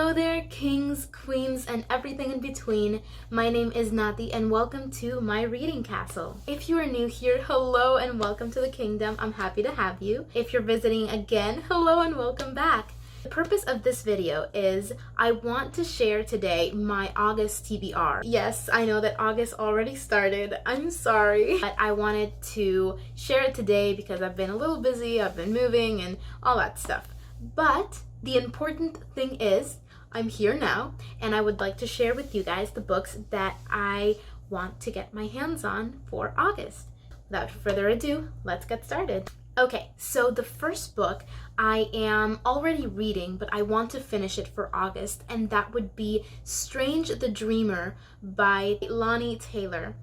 Hello there, kings, queens, and everything in between. My name is Nati, and welcome to my reading castle. If you are new here, hello and welcome to the kingdom. I'm happy to have you. If you're visiting again, hello and welcome back. The purpose of this video is I want to share today my August TBR. Yes, I know that August already started. I'm sorry. But I wanted to share it today because I've been a little busy, I've been moving and all that stuff. But the important thing is I'm here now and I would like to share with you guys the books that I want to get my hands on for August. Without further ado, let's get started. Okay, so the first book I am already reading, but I want to finish it for August, and that would be Strange the Dreamer by Laini Taylor.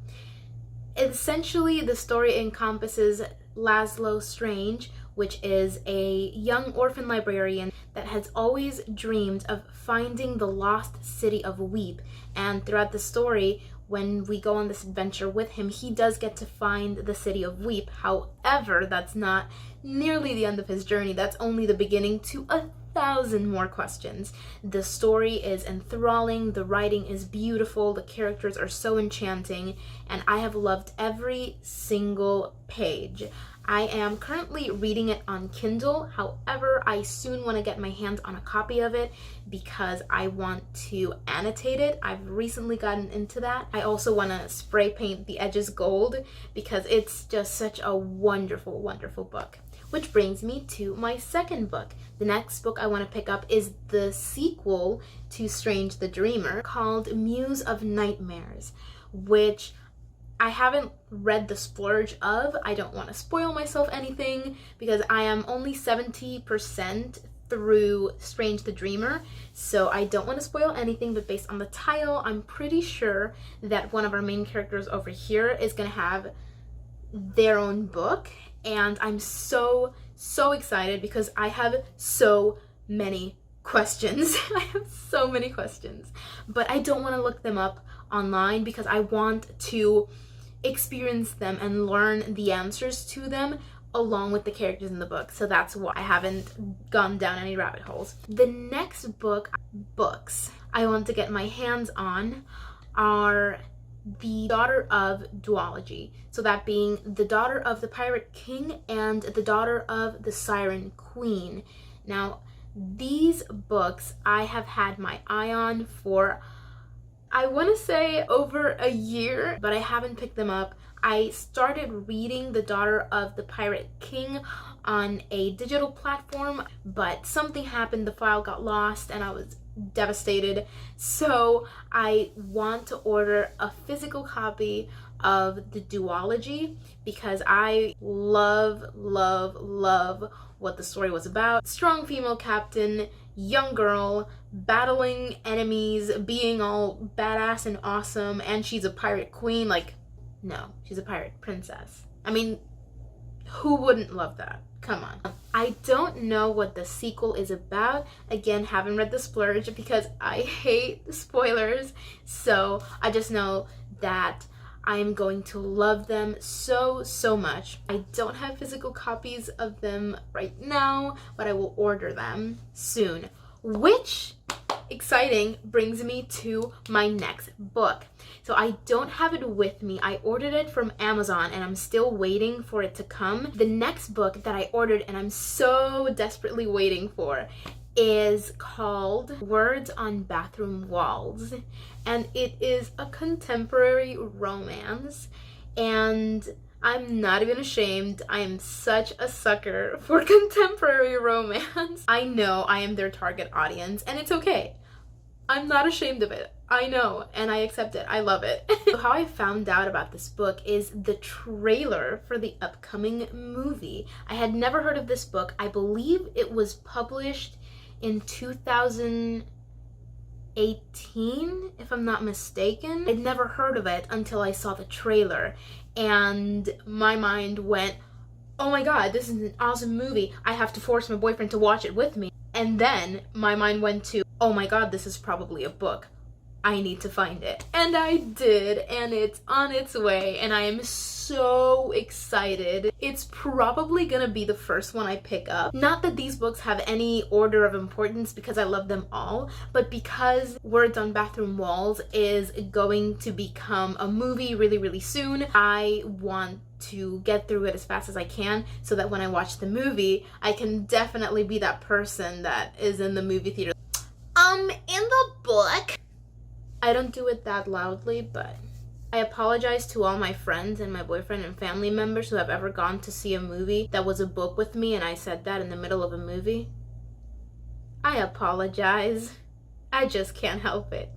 Essentially, the story encompasses Laszlo Strange, which is a young orphan librarian that has always dreamed of finding the lost city of Weep, and throughout the story, when we go on this adventure with him, he does get to find the city of Weep. However, that's not nearly the end of his journey. That's only the beginning to 1,000 more questions. The story is enthralling, the writing is beautiful, the characters are so enchanting, and I have loved every single page. I am currently reading it on Kindle. However, I soon want to get my hands on a copy of it because I want to annotate it. I've recently gotten into that. I also want to spray paint the edges gold because it's just such a wonderful, wonderful book. Which brings me to my second book. The next book I want to pick up is the sequel to Strange the Dreamer called Muse of Nightmares, which I haven't read the splurge of. I don't want to spoil myself anything because I am only 70% through Strange the Dreamer, so I don't want to spoil anything, but based on the title, I'm pretty sure that one of our main characters over here is going to have their own book, and I'm so excited because I have so many questions. I have so many questions, but I don't want to look them up online because I want to experience them and learn the answers to them along with the characters in the book. So that's why I haven't gone down any rabbit holes. The next books I want to get my hands on are the Daughter of Duology. So that being the Daughter of the Pirate King and the Daughter of the Siren Queen. Now, these books I have had my eye on for, I want to say, over a year, but I haven't picked them up. I started reading The Daughter of the Pirate King on a digital platform, but something happened, the file got lost, and I was devastated. So I want to order a physical copy of the duology because I love what the story was about. Strong female captain, young girl, battling enemies, being all badass and awesome, and she's a pirate queen. Like, no, she's a pirate princess. I mean, who wouldn't love that? Come on. I don't know what the sequel is about. Again, haven't read the splurge because I hate spoilers. So I just know that I am going to love them so much. I don't have physical copies of them right now, but I will order them soon. Which, exciting, brings me to my next book. So I don't have it with me. I ordered it from Amazon and I'm still waiting for it to come. The next book that I ordered and I'm so desperately waiting for is called Words on Bathroom Walls, and it is a contemporary romance, and I'm not even ashamed. I am such a sucker for contemporary romance. I know I am their target audience, and it's okay. I'm not ashamed of it. I know, and I accept it. I love it. So how I found out about this book is the trailer for the upcoming movie. I had never heard of this book. I believe it was published in 2018, if I'm not mistaken. I'd never heard of it until I saw the trailer, and my mind went, oh my god, this is an awesome movie. I have to force my boyfriend to watch it with me. And then my mind went to, oh my god, this is probably a book. I need to find it. And I did, and it's on its way, and I am so excited. It's probably gonna be the first one I pick up. Not that these books have any order of importance because I love them all, but because Words on Bathroom Walls is going to become a movie really, really soon, I want to get through it as fast as I can so that when I watch the movie, I can definitely be that person that is in the movie theater. In the book, I don't do it that loudly, but I apologize to all my friends and my boyfriend and family members who have ever gone to see a movie that was a book with me and I said that in the middle of a movie. I apologize. I just can't help it.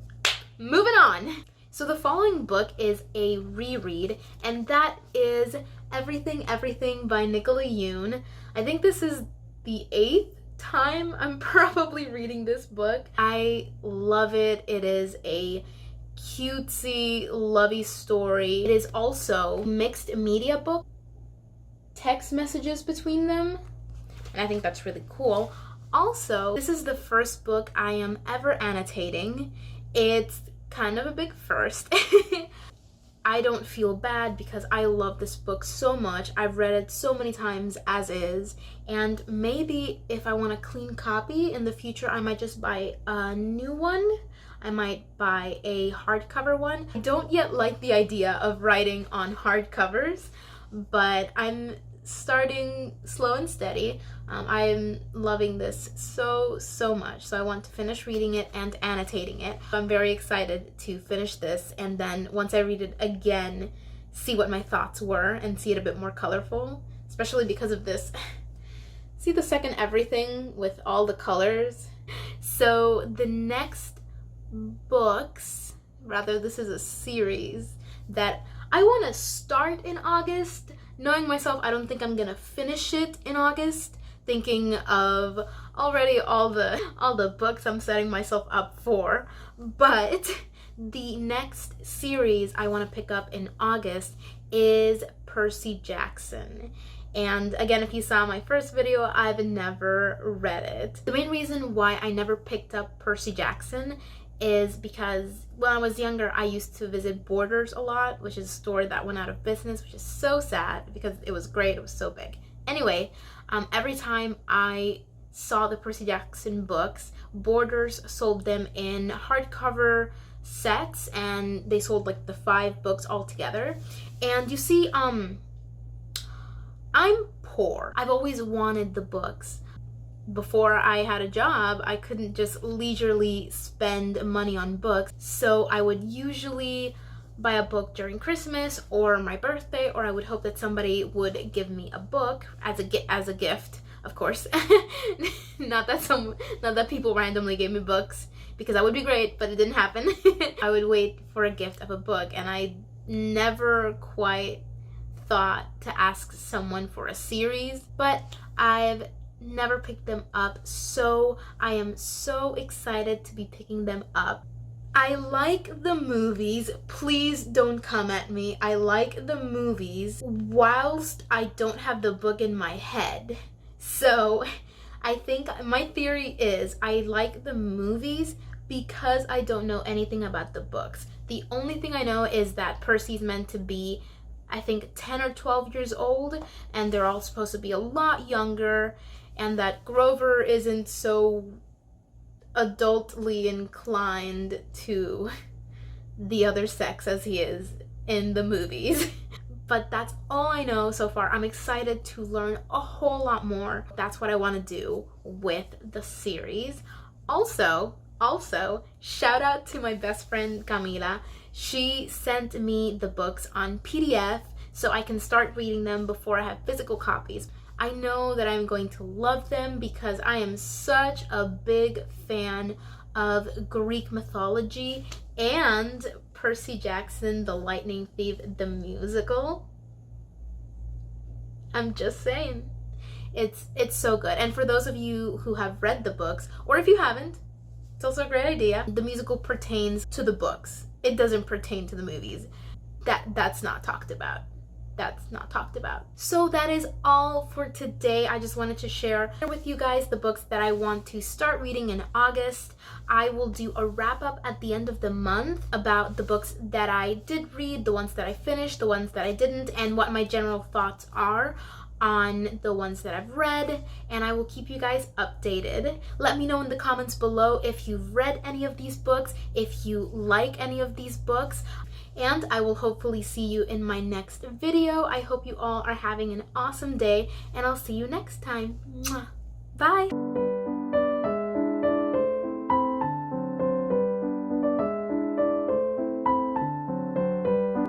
Moving on. So the following book is a reread, and that is Everything Everything by Nicola Yoon. I think this is the 8th time I'm probably reading this book. I love it. It is a cutesy, lovey story. It is also mixed media book, text messages between them, and I think that's really cool. Also, this is the first book I am ever annotating. It's kind of a big first. I don't feel bad because I love this book so much. I've read it so many times as is, and maybe if I want a clean copy in the future, I might just buy a new one. I might buy a hardcover one. I don't yet like the idea of writing on hardcovers, but I'm starting slow and steady. I'm loving this so much, so I want to finish reading it and annotating it. I'm very excited to finish this, and then once I read it again, see what my thoughts were and see it a bit more colorful, especially because of this. See the second everything with all the colors? So the next books, rather this is a series that I want to start in August. Knowing myself, I don't think I'm gonna finish it in August, thinking of already all the books I'm setting myself up for. But the next series I want to pick up in August is Percy Jackson. And again, if you saw my first video, I've never read it. The main reason why I never picked up Percy Jackson is because when I was younger, I used to visit Borders a lot, which is a store that went out of business, which is so sad because it was great, it was so big. Anyway, every time I saw the Percy Jackson books, Borders sold them in hardcover sets, and they sold like the 5 books all together. And you see, I'm poor. I've always wanted the books. Before I had a job, I couldn't just leisurely spend money on books, so I would usually buy a book during Christmas or my birthday, or I would hope that somebody would give me a book as a gift, of course. not that people randomly gave me books, because that would be great, but it didn't happen. I would wait for a gift of a book, and I never quite thought to ask someone for a series, but I've never picked them up, so I am so excited to be picking them up. I like the movies. Please don't come at me. I like the movies whilst I don't have the book in my head. So I think my theory is I like the movies because I don't know anything about the books. The only thing I know is that Percy's meant to be, I think, 10 or 12 years old, and they're all supposed to be a lot younger, and that Grover isn't so adultly inclined to the other sex as he is in the movies. But that's all I know so far. I'm excited to learn a whole lot more. That's what I want to do with the series. Also, shout out to my best friend Camila. She sent me the books on PDF so I can start reading them before I have physical copies. I know that I'm going to love them because I am such a big fan of Greek mythology and Percy Jackson, The Lightning Thief, the musical. I'm just saying. It's so good. And for those of you who have read the books, or if you haven't, it's also a great idea. The musical pertains to the books. It doesn't pertain to the movies. That's not talked about. that's not talked about. So that is all for today. I just wanted to share with you guys the books that I want to start reading in August. I will do a wrap up at the end of the month about the books that I did read, the ones that I finished, the ones that I didn't, and what my general thoughts are on the ones that I've read, and I will keep you guys updated. Let me know in the comments below if you've read any of these books, if you like any of these books, and I will hopefully see you in my next video. I hope you all are having an awesome day, and I'll see you next time. Mwah. Bye!